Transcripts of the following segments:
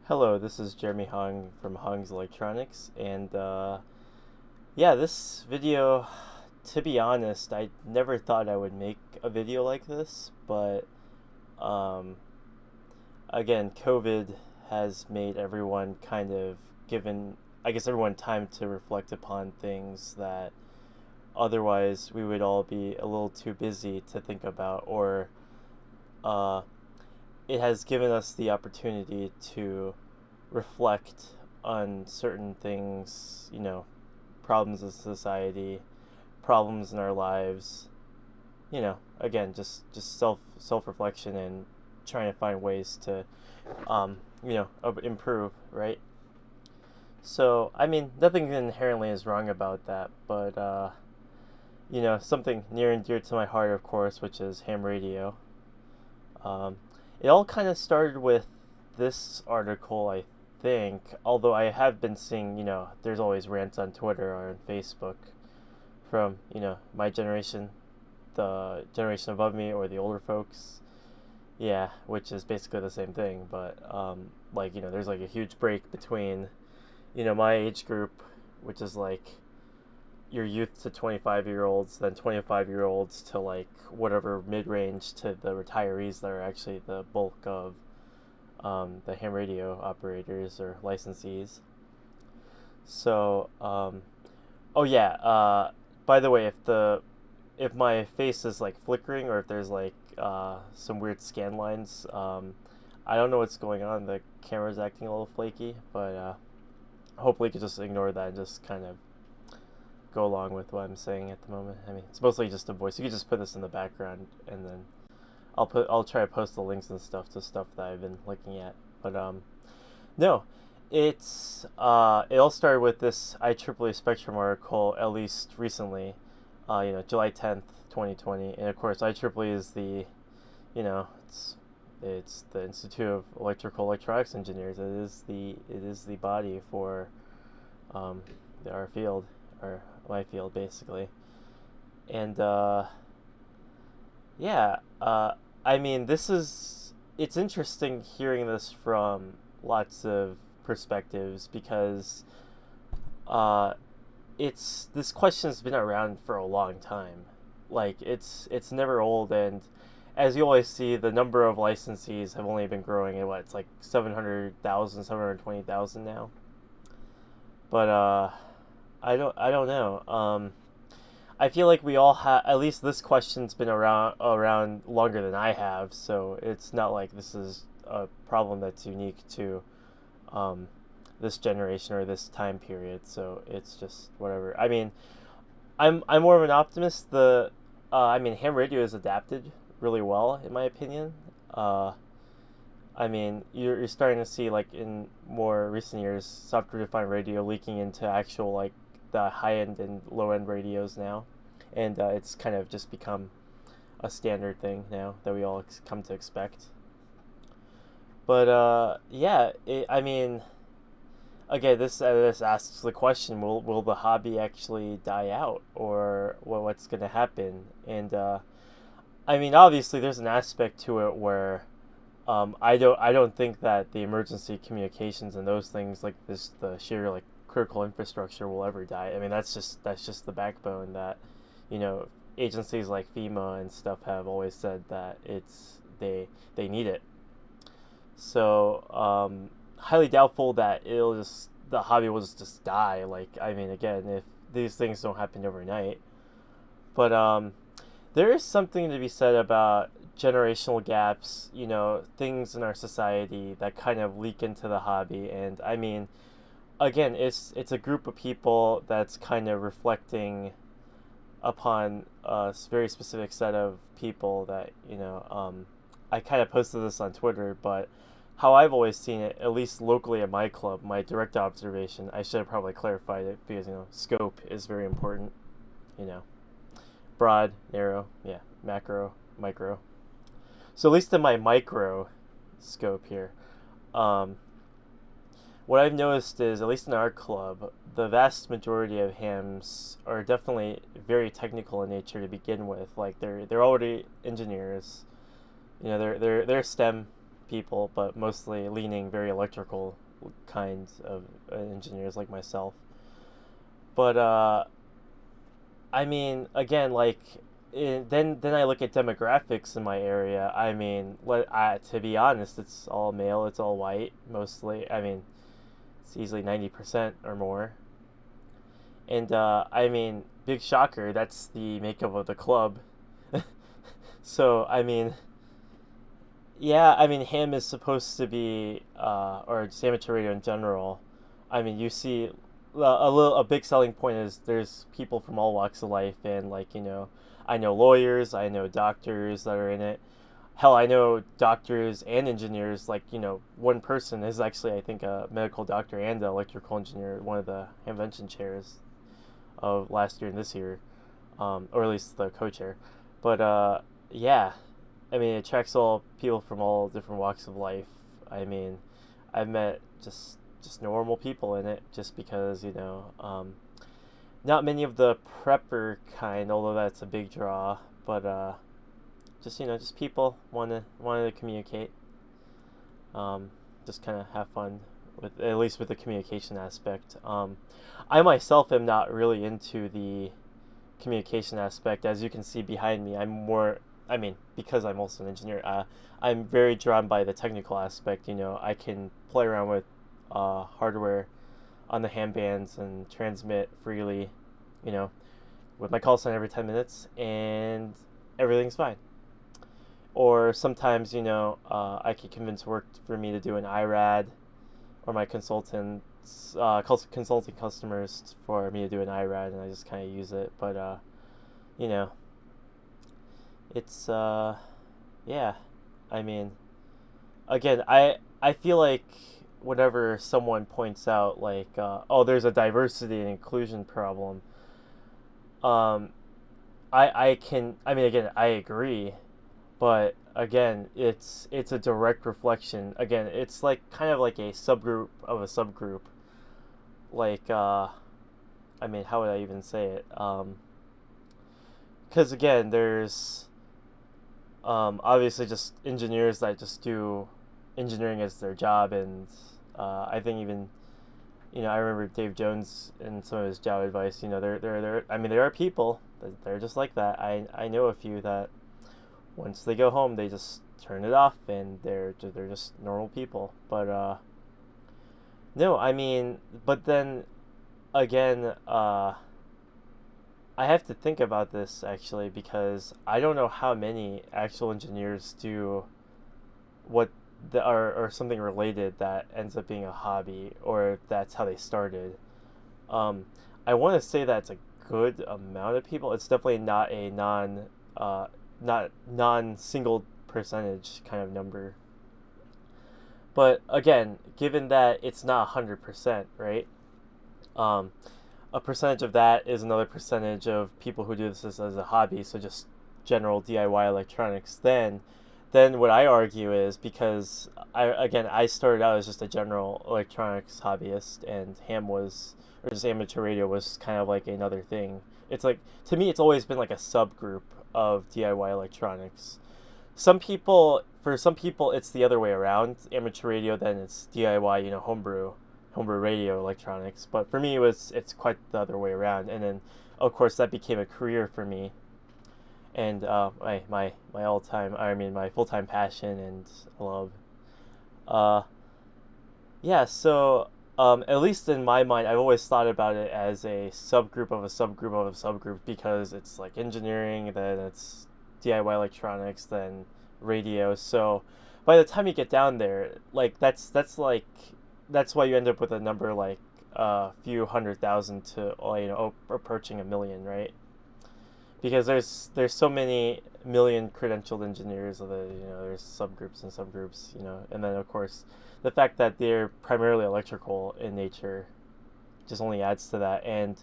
Hello, this is Jeremy Hung from Hung's Electronics, and yeah, this video, to be honest, I never thought I would make a video like this, but um, again, COVID has made everyone kind of given, I guess, everyone time to reflect upon things that otherwise we would all be a little too busy to think about, or uh, it has given us the opportunity to reflect on certain things, problems of society, problems in our lives, again, just self reflection and trying to find ways to improve, right? So, I mean, nothing inherently is wrong about that, but something near and dear to my heart, of course, which is ham radio. Um, it all kind of started with this article, I think, although I have been seeing, there's always rants on Twitter or on Facebook from, my generation, the generation above me, or the older folks. Yeah, which is basically the same thing, but, there's like a huge break between, my age group, which is like your youth to 25-year-olds, then 25-year-olds to like whatever mid-range to the retirees that are actually the bulk of the ham radio operators or licensees. So, oh yeah. By the way, if my face is like flickering or if there's like some weird scan lines, I don't know what's going on. The camera's acting a little flaky, but hopefully you can just ignore that and just kind of go along with what I'm saying at the moment. I mean, it's mostly just a voice. You could just put this in the background, and then I'll try to post the links and stuff to stuff that I've been looking at. But no, it all started with this IEEE Spectrum article, at least recently, July 10th, 2020, and of course IEEE is the, it's the Institute of Electrical Electronics Engineers. It is the body for our field, or my field basically, and yeah, I mean, it's interesting hearing this from lots of perspectives because uh, this question has been around for a long time. Like it's never old, and as you always see, the number of licensees have only been growing at it's like 700,000, 720,000 now. But I don't know. I feel like we all have, at least this question's been around longer than I have, so it's not like this is a problem that's unique to um, this generation or this time period. So it's just whatever. I mean, I'm more of an optimist. I mean, ham radio is adapted really well in my opinion. Uh, I mean, you're starting to see, like, in more recent years, software-defined radio leaking into actual, like, the high-end and low-end radios now. And it's kind of just become a standard thing now that we all come to expect. But, yeah, I mean, again, this asks the question, will the hobby actually die out? Or what's going to happen? And, I mean, obviously, there's an aspect to it where I don't think that the emergency communications and those things like this, the sheer like critical infrastructure, will ever die. I mean, that's just the backbone that, agencies like FEMA and stuff have always said that they need it. So highly doubtful that the hobby will just die. Like, I mean, again, if these things don't happen overnight, but there is something to be said about generational gaps, things in our society that kind of leak into the hobby. And I mean, again, it's a group of people that's kind of reflecting upon a very specific set of people that, I kind of posted this on Twitter, but how I've always seen it, at least locally at my club, my direct observation, I should have probably clarified it because, scope is very important, you know broad, narrow, yeah, macro, micro. So at least in my micro scope here, um, what I've noticed is, at least in our club, the vast majority of hams are definitely very technical in nature to begin with. Like they're already engineers, they're STEM people, but mostly leaning very electrical kinds of engineers like myself. But I mean, again, like then I look at demographics in my area. I mean, to be honest, it's all male, it's all white mostly. I mean, it's easily 90% or more. And I mean, big shocker, that's the makeup of the club. So I mean, yeah, I mean, ham is supposed to be, or just amateur radio in general. I mean, you see, a big selling point is there's people from all walks of life, and like I know lawyers, I know doctors that are in it. Hell, I know doctors and engineers. Like one person is actually, I think, a medical doctor and an electrical engineer, one of the invention chairs of last year and this year, or at least the co-chair. But yeah, I mean, it attracts all people from all different walks of life. I mean, I've met just normal people in it, just because not many of the prepper kind, although that's a big draw. But just people wanted to communicate, just kind of have fun with, at least with the communication aspect. I myself am not really into the communication aspect. As you can see behind me, I'm more, I mean, because I'm also an engineer, I'm very drawn by the technical aspect. I can play around with hardware on the ham bands and transmit freely, you know, with my call sign every 10 minutes, and everything's fine. Or sometimes, I can convince work for me to do an IRAD, or my consulting customers for me to do an IRAD, and I just kind of use it. But, you know, it's, yeah, I mean, again, I feel like whenever someone points out, like, oh, there's a diversity and inclusion problem, um, I mean, again, I agree, but again, it's a direct reflection. Again, it's like kind of like a subgroup of a subgroup. Like, I mean, how would I even say it? Because again, there's obviously just engineers that just do engineering as their job, and I think even I remember Dave Jones and some of his job advice. There. I mean, there are people that they're just like that. I know a few that once they go home, they just turn it off, and they're just normal people. But no, I mean, but then again, I have to think about this actually, because I don't know how many actual engineers do what or something related that ends up being a hobby, or if that's how they started. Um, I want to say that's a good amount of people. It's definitely not a not non-single percentage kind of number. But again, given that it's not 100%, right? Um, a percentage of that is another percentage of people who do this as a hobby, so just general DIY electronics. Then what I argue is, because I started out as just a general electronics hobbyist, and ham was, or just amateur radio was kind of like another thing. It's like, to me, it's always been like a subgroup of DIY electronics. For some people, it's the other way around. Amateur radio, then it's DIY, homebrew radio electronics. But for me, it's quite the other way around. And then, of course, that became a career for me, and my all time, I mean, my full time passion and love. Uh, yeah. So at least in my mind, I've always thought about it as a subgroup of a subgroup of a subgroup, because it's like engineering, then it's DIY electronics, then radio. So by the time you get down there, like that's why you end up with a number like a few 100,000 to approaching a million, right? Because there's so many million credentialed engineers that there's subgroups and subgroups, and then of course the fact that they're primarily electrical in nature just only adds to that. And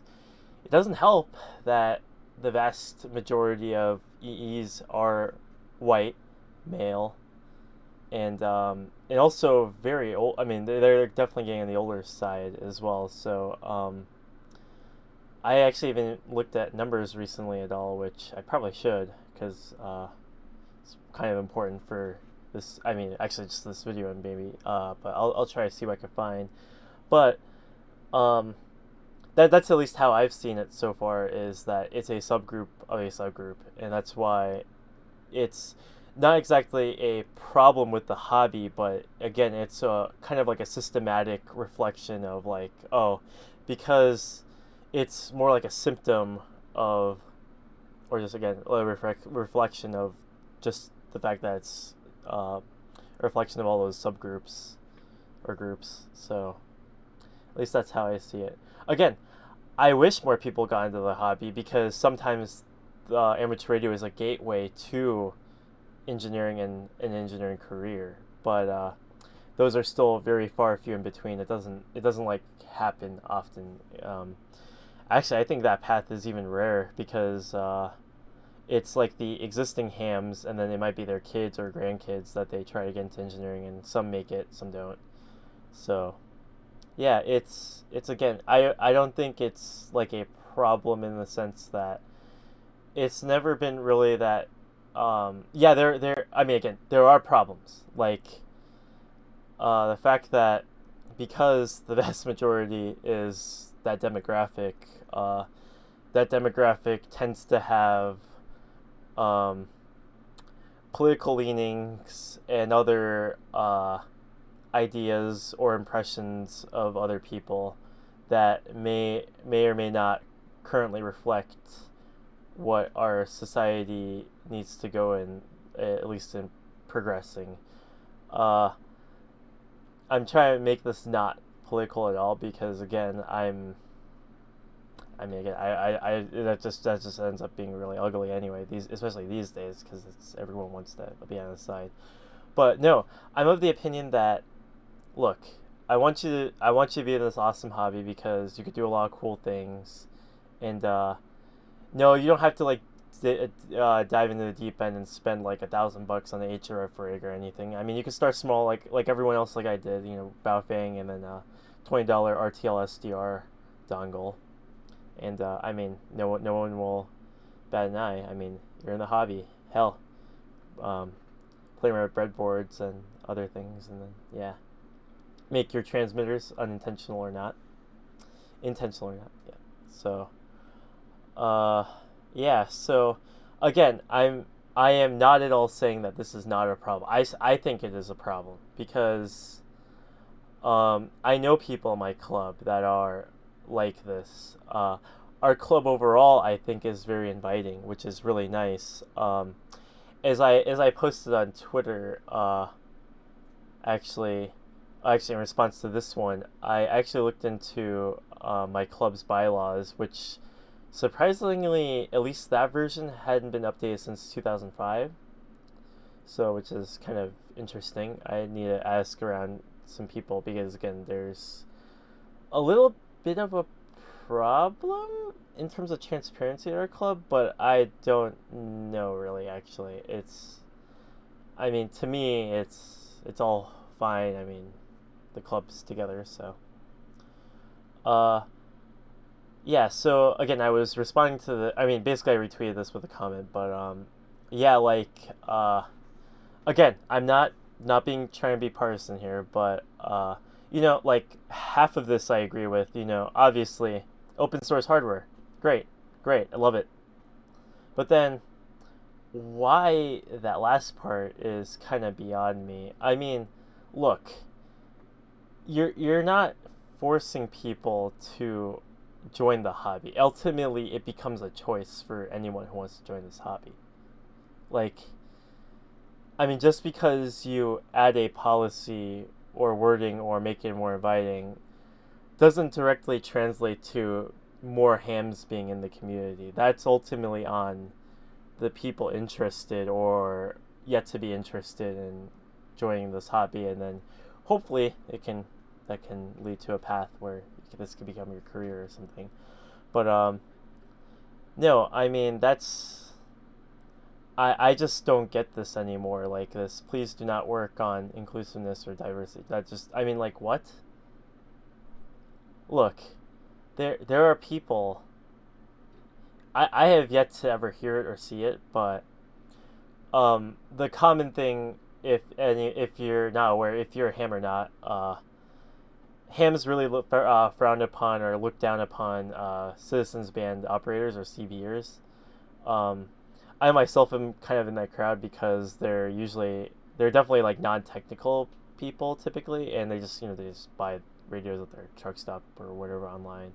it doesn't help that the vast majority of EEs are white, male, and also very old. I mean, they're definitely getting on the older side as well. So I actually even looked at numbers recently at all, which I probably should, because it's kind of important for this. I mean, actually, just this video and maybe. But I'll try to see what I can find. But um, that's at least how I've seen it so far. Is that it's a subgroup of a subgroup, and that's why it's not exactly a problem with the hobby, but again, it's a kind of like a systematic reflection of like, oh, because it's more like a symptom of, or just again a reflection of just the fact that it's a reflection of all those subgroups or groups. So at least that's how I see it. Again, I wish more people got into the hobby because sometimes amateur radio is a gateway to engineering and an engineering career, but those are still very far few in between. It doesn't like happen often. Actually, I think that path is even rare because it's like the existing hams, and then it might be their kids or grandkids that they try to get into engineering, and some make it, some don't. So yeah, it's again, I don't think it's like a problem in the sense that it's never been really that. Yeah, there. I mean, again, there are problems like the fact that because the vast majority is uh, that demographic tends to have um, political leanings and other ideas or impressions of other people that may or may not currently reflect what our society needs to go in, at least in progressing. Uh, I'm trying to make this not political at all because again, I mean, again, that just ends up being really ugly anyway. Especially these days, because it's everyone wants to be on the side. But no, I'm of the opinion that look, I want you to be in this awesome hobby because you could do a lot of cool things, and no, you don't have to like dive into the deep end and spend like $1,000 on the HRF rig or anything. I mean, you can start small, like everyone else, like I did. You know, Baofeng, and then $20 RTL SDR dongle, and I mean, no one will bat an eye. I mean, you're in the hobby. Hell, play around with breadboards and other things, and then yeah, make your transmitters unintentional or not, intentional or not. Yeah. So, uh, yeah. So, again, I am not at all saying that this is not a problem. I think it is a problem because I know people in my club that are like this. Our club overall, I think, is very inviting, which is really nice. As I posted on Twitter, actually, in response to this one, I actually looked into my club's bylaws, which surprisingly, at least that version hadn't been updated since 2005. So, which is kind of interesting. I need to ask around some people because again, there's a little bit of a problem in terms of transparency at our club, but I don't know really. Actually, I mean, to me, it's all fine. I mean, the club's together, so. Uh, yeah. So again, I was responding to I mean, basically, I retweeted this with a comment, but yeah, like again, I'm not being trying to be partisan here, but like half of this I agree with. Obviously, open source hardware, great, great, I love it. But then, why that last part is kind of beyond me. I mean, look, you're not forcing people to join the hobby. Ultimately, it becomes a choice for anyone who wants to join this hobby. Like, I mean, just because you add a policy or wording or make it more inviting doesn't directly translate to more hams being in the community. That's ultimately on the people interested or yet to be interested in joining this hobby, and then hopefully that can lead to a path where this could become your career or something. But no, I mean, I just don't get this anymore. Like this, please do not work on inclusiveness or diversity. I mean, like, what? Look, there are people. I have yet to ever hear it or see it, but the common thing if you're not aware, if you're a ham or not, hams really frowned upon or looked down upon citizens band operators or CBers. Um, I myself am kind of in that crowd because they're definitely like non-technical people typically, and they just buy radios at their truck stop or whatever online,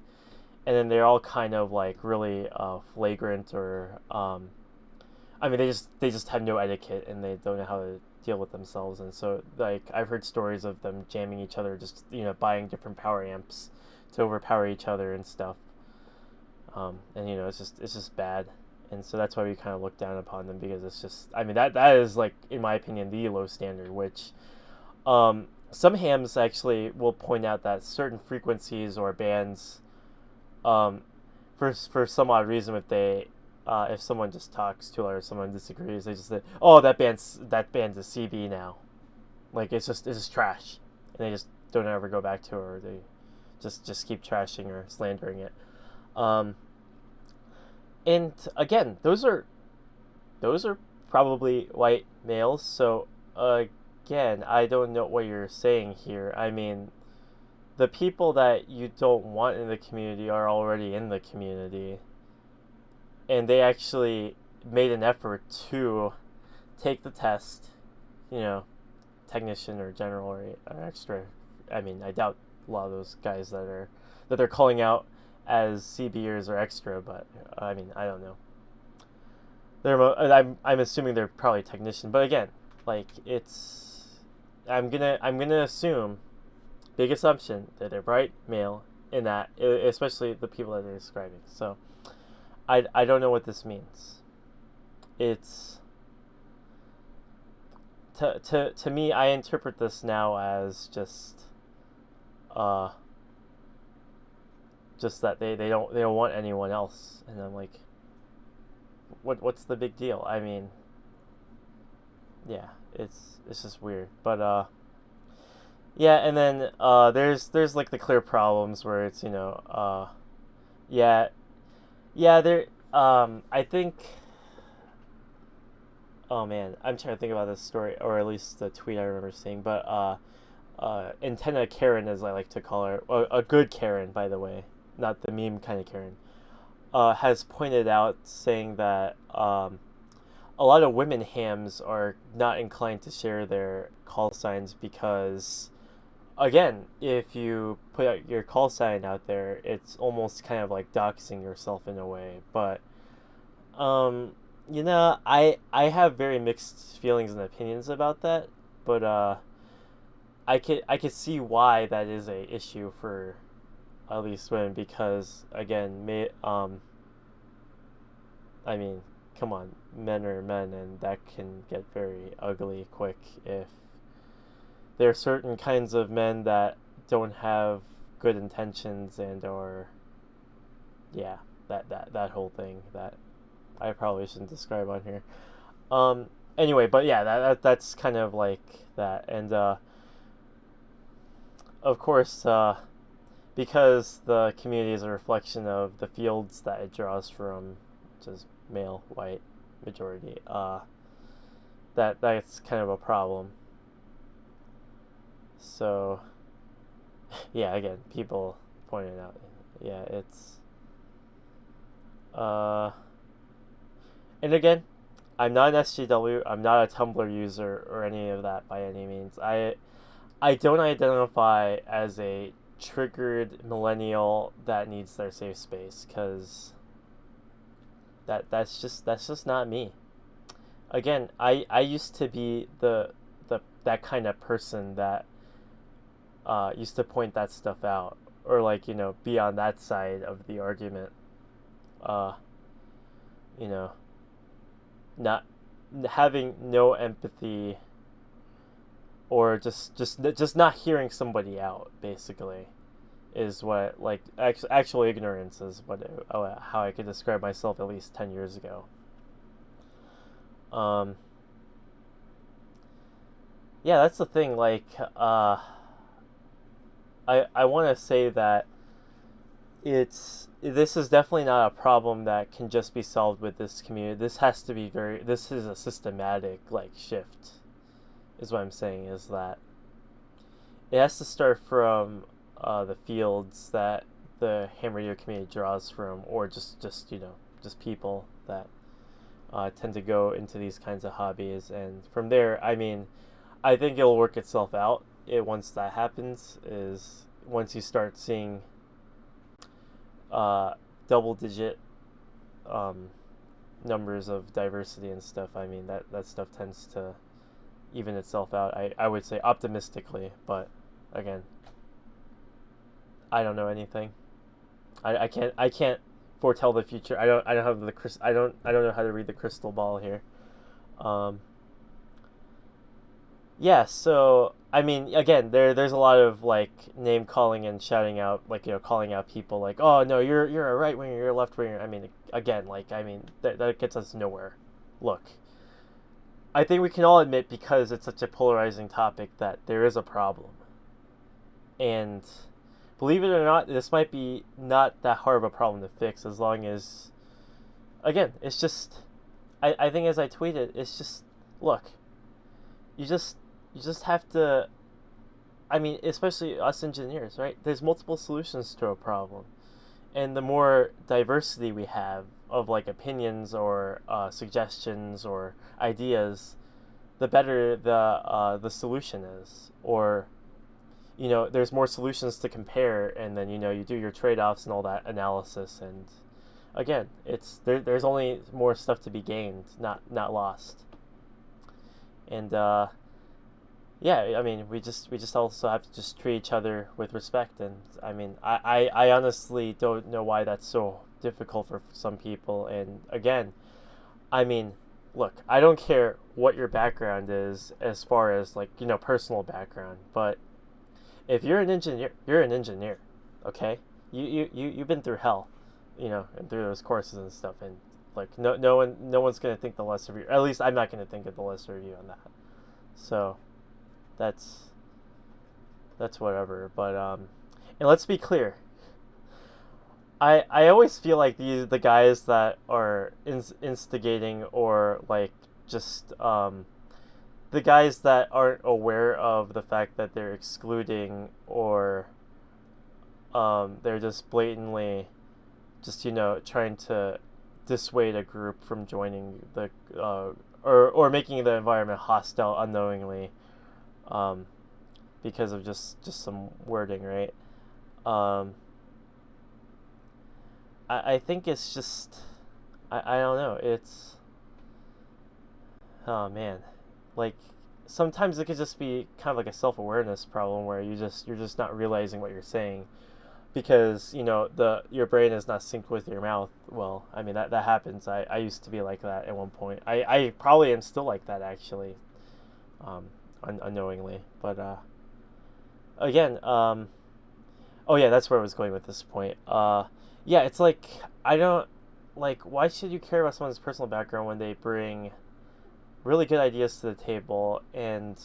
and then they're all kind of like really flagrant or I mean they just have no etiquette and they don't know how to deal with themselves, and so like I've heard stories of them jamming each other, just buying different power amps to overpower each other and stuff, and it's just bad, and so that's why we kind of look down upon them because it's just I mean that is like in my opinion the low standard, which some hams actually will point out that certain frequencies or bands, um, for some odd reason, if someone just talks too loud or someone disagrees, they just say, "Oh, that band's a CB now," like it's just trash, and they just don't ever go back to it, or they just keep trashing or slandering it. Um, and again, those are probably white males, so again, I don't know what you're saying here. I mean, the people that you don't want in the community are already in the community, and they actually made an effort to take the test, you know, technician or general or extra. I mean, I doubt a lot of those guys that they're calling out as CBers or extra, but I mean, I don't know. I'm assuming they're probably technician, but again, like I'm gonna assume, big assumption, that they're bright male in that, especially the people that they're describing. So I don't know what this means. It's to me, I interpret this now as uh just that they don't want anyone else, and I'm like, what's the big deal? I mean, yeah, it's just weird, but yeah, and then there's like the clear problems where it's yeah, yeah, there I think, oh man, I'm trying to think about this story, or at least the tweet I remember seeing, but antenna Karen, as I like to call her, a good Karen, by the way, not the meme kind of Karen, has pointed out, saying that a lot of women hams are not inclined to share their call signs because, again, if you put out your call sign out there, it's almost kind of like doxing yourself in a way. But I have very mixed feelings and opinions about that. But I could see why that is a issue for at least women, because again, I mean, come on, men are men, and that can get very ugly quick if there are certain kinds of men that don't have good intentions, and or yeah, that whole thing that I probably shouldn't describe on here. Um anyway, but yeah, that's kind of like that, and of course, because the community is a reflection of the fields that it draws from, which is male, white, majority, that's kind of a problem. So yeah, again, people pointed out, yeah, it's uh and again, I'm not an SJW, I'm not a Tumblr user or any of that by any means. I don't identify as a triggered millennial that needs their safe space, because that's just not me. Again, I used to be the that kind of person that used to point that stuff out, or like, be on that side of the argument. Uh, you know, not having no empathy, or just not hearing somebody out, basically, is what, like, actual ignorance is how I could describe myself at least 10 years ago. Um, yeah, that's the thing. Like, I want to say that this is definitely not a problem that can just be solved with this community. This has to be this is a systematic, like, shift. is what I'm saying, is that it has to start from the fields that the ham radio community draws from, or just just people that tend to go into these kinds of hobbies, and from there, I mean, I think it'll work itself out. Once that happens, is once you start seeing uh, double digit um, numbers of diversity and stuff. I mean, that stuff tends to even itself out. I would say optimistically, but again, I don't know anything. I can't foretell the future. I don't have I don't know how to read the crystal ball here. Um, yeah, so I mean, again, there's a lot of like name calling and shouting out, like calling out people like, oh no, you're a right winger, you're a left winger. I mean, again, like I mean that gets us nowhere. Look, I think we can all admit, because it's such a polarizing topic, that there is a problem, and believe it or not, this might be not that hard of a problem to fix, as long as, again, it's just, I think as I tweeted, it's just, look, you just you just have to, I mean, especially us engineers, right? There's multiple solutions to a problem, and the more diversity we have of like opinions or suggestions or ideas, the better the solution is. Or there's more solutions to compare, and then you do your trade-offs and all that analysis, and again, there's only more stuff to be gained, not lost. And yeah, I mean, we just also have to just treat each other with respect. And I mean, I honestly don't know why that's so difficult for some people. And again, I mean, look, I don't care what your background is as far as like personal background, but if you're an engineer, you're an engineer. Okay, you've been through hell, and through those courses and stuff, and like no one's gonna think the lesser of you. At least I'm not gonna think of the lesser of you on that. So that's whatever. But and let's be clear. I always feel like the guys that are instigating, or like just the guys that aren't aware of the fact that they're excluding, or they're just blatantly just trying to dissuade a group from joining the or making the environment hostile unknowingly, because of just some wording, right? um, I think it's just, I don't know, it's, oh man, like sometimes it could just be kind of like a self-awareness problem, where you're just not realizing what you're saying, because the your brain is not synced with your mouth. Well, I mean, that happens. I used to be like that at one point. I probably am still like that, actually, unknowingly. But again, oh yeah, that's where I was going with this point. Yeah, it's like, I don't, like, why should you care about someone's personal background when they bring really good ideas to the table? And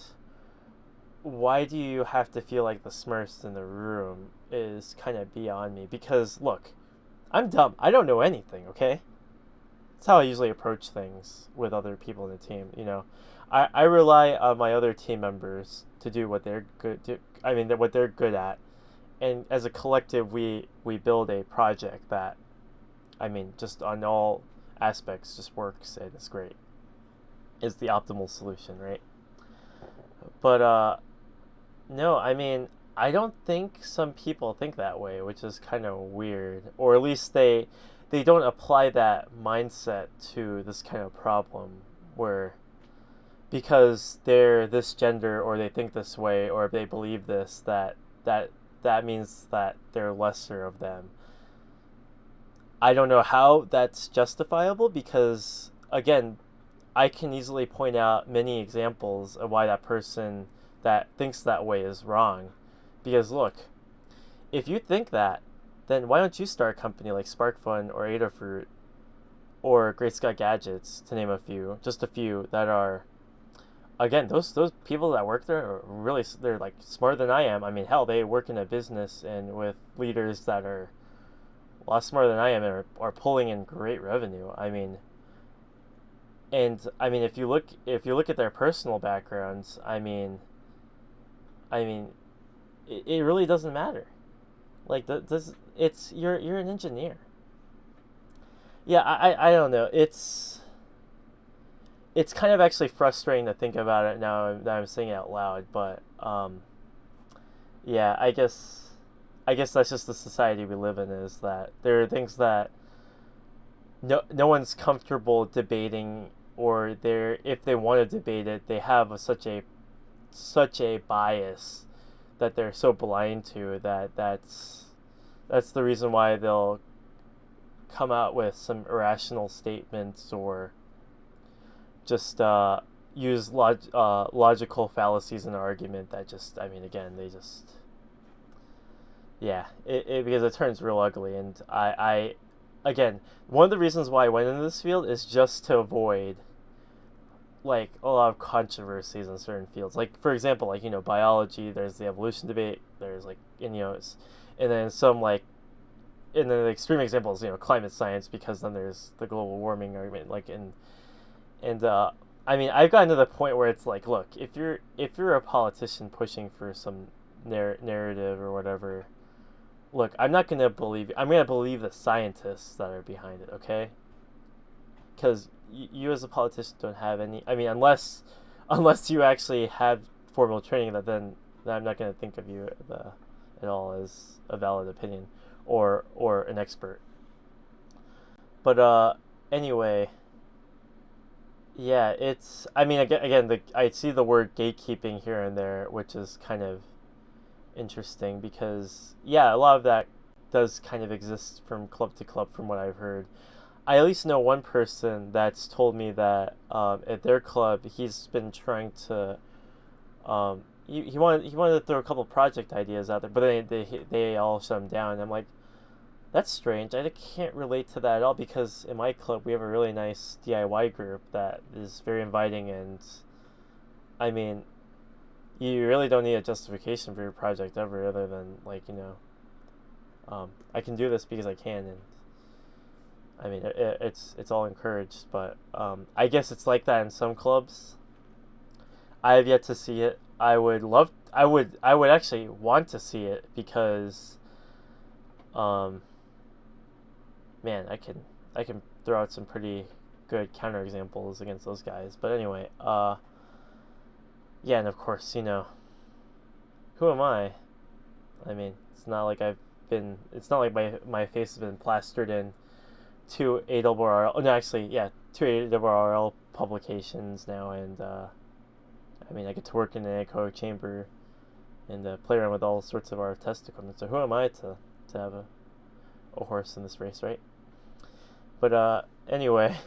why do you have to feel like the smartest in the room is kind of beyond me. Because look, I'm dumb. I don't know anything, okay? That's how I usually approach things with other people in the team. I rely on my other team members to do what they're good to, I mean, what they're good at. And as a collective, we build a project that, I mean, just on all aspects just works, and it's great. It's the optimal solution, right? But no, I mean, I don't think some people think that way, which is kind of weird. Or at least they don't apply that mindset to this kind of problem, where because they're this gender, or they think this way, or they believe this, that means that they're lesser of them. I don't know how that's justifiable, because again, I can easily point out many examples of why that person that thinks that way is wrong. Because look, if you think that, then why don't you start a company like SparkFun or Adafruit or Great Scott Gadgets, to name a few, just a few that are, again, those people that work there are really, they're like smarter than I am. I mean, hell, they work in a business and with leaders that are a lot smarter than I am, and are pulling in great revenue. I mean, And I mean, if you look at their personal backgrounds, I mean, it really doesn't matter. Like this, it's you're an engineer. Yeah, I don't know. It's kind of actually frustrating to think about it now that I'm saying it out loud. But yeah, I guess that's just the society we live in. Is that there are things that no one's comfortable debating, or if they want to debate it, they have such a bias that they're so blind to that's the reason why they'll come out with some irrational statements, or just use logical fallacies in an argument that just, I mean, again, they just, yeah, because it turns real ugly. And again, one of the reasons why I went into this field is just to avoid like a lot of controversies in certain fields. Like, for example, like, biology, there's the evolution debate, there's like, and then some like, and then the extreme example is, climate science, because then there's the global warming argument. Like, and I mean, I've gotten to the point where it's like, look, if you're a politician pushing for some narrative or whatever, look, I'm not gonna believe you. I'm gonna believe the scientists that are behind it, okay? Because you as a politician don't have any. I mean, unless you actually have formal training, then I'm not gonna think of you at all as a valid opinion, or an expert. But anyway, yeah, it's. I mean, again, I see the word gatekeeping here and there, which is kind of interesting because, yeah, a lot of that does kind of exist from club to club, from what I've heard. I at least know one person that's told me that at their club he's been trying to he wanted to throw a couple project ideas out there, but they all shut him down. And I'm like, that's strange. I can't relate to that at all, because in my club we have a really nice DIY group that is very inviting. And I mean, you really don't need a justification for your project ever, other than, like, I can do this because I can. And I mean, it's all encouraged. But I guess it's like that in some clubs. I have yet to see it. I would actually want to see it, because man, I can throw out some pretty good counterexamples against those guys. But anyway, yeah, and of course, who am I? I mean, it's not like my face has been plastered in two ARRL. Oh, no, actually, yeah, two ARRL publications now. And I mean, I get to work in an anechoic chamber and play around with all sorts of RF test equipment. So who am I to have a horse in this race, right? But anyway,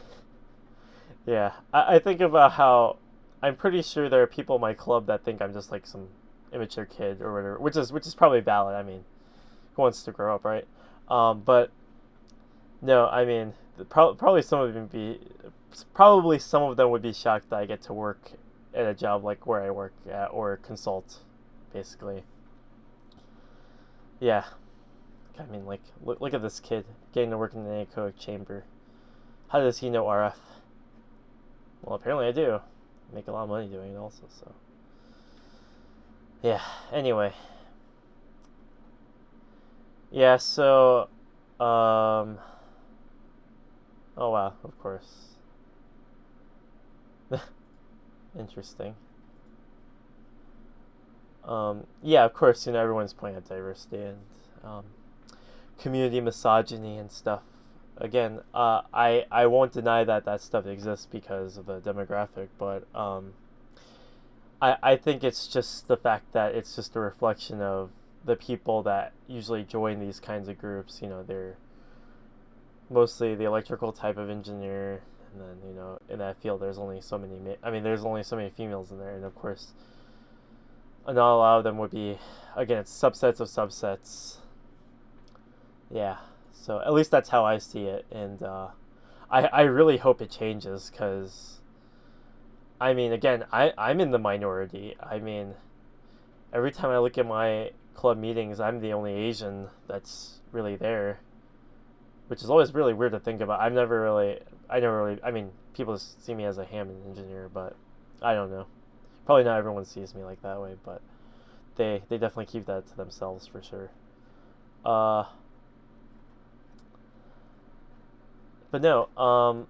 yeah, I think about how I'm pretty sure there are people in my club that think I'm just like some immature kid or whatever, which is probably valid. I mean, who wants to grow up, right? But no, I mean, probably some of them would be shocked that I get to work at a job like where I work at, or consult, basically. Yeah, I mean, like, look at this kid getting to work in an anechoic chamber. How does he know RF? Well, apparently I do. I make a lot of money doing it also, so. Yeah, anyway. Yeah, so, oh wow, of course. Interesting. Yeah, of course, everyone's pointing at diversity and community misogyny and stuff. Again, I won't deny that stuff exists because of the demographic, but I think it's just the fact that it's just a reflection of the people that usually join these kinds of groups. They're mostly the electrical type of engineer, and then in that field there's only so many. There's only so many females in there, and of course, not a lot of them would be. Again, it's subsets of subsets. Yeah, so at least that's how I see it, and I really hope it changes, because I mean, again, I'm in the minority. I mean, every time I look at my club meetings, I'm the only Asian that's really there, which is always really weird to think about. I never really, I mean, people see me as a Hammond engineer, but I don't know. Probably not everyone sees me like that way, but they definitely keep that to themselves for sure. But no, oh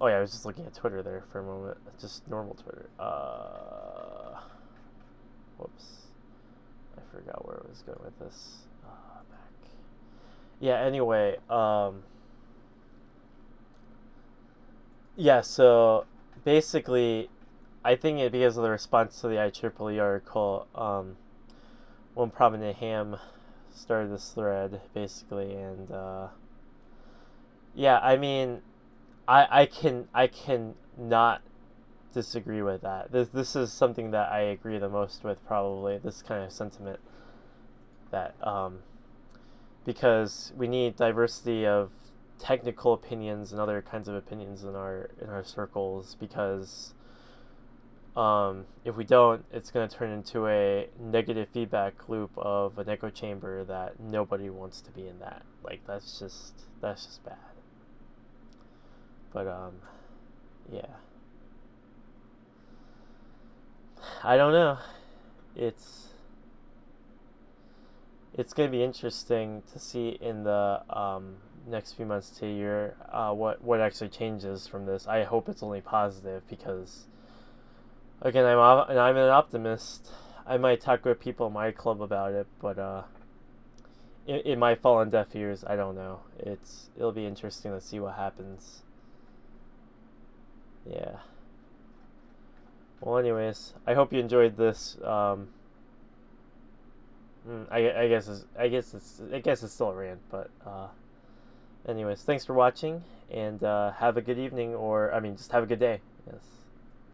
yeah, I was just looking at Twitter there for a moment, just normal Twitter. Whoops, I forgot where I was going with this. Back. Yeah. Anyway, yeah. So basically, I think it because of the response to the IEEE article, one prominent ham started this thread basically, and yeah, I mean, I can not disagree with that. This is something that I agree the most with, probably, this kind of sentiment, that because we need diversity of technical opinions and other kinds of opinions in our circles, because if we don't, it's going to turn into a negative feedback loop of an echo chamber that nobody wants to be in. That, like, that's just bad. But yeah, I don't know. It's gonna be interesting to see in the next few months to a year what actually changes from this. I hope it's only positive, because again, I'm an optimist. I might talk with people in my club about it, but it might fall on deaf ears. I don't know. It'll be interesting to see what happens. Yeah. Well, anyways, I hope you enjoyed this. I guess it's still a rant, but anyways, thanks for watching, and have a good evening, or I mean, just have a good day. Yes.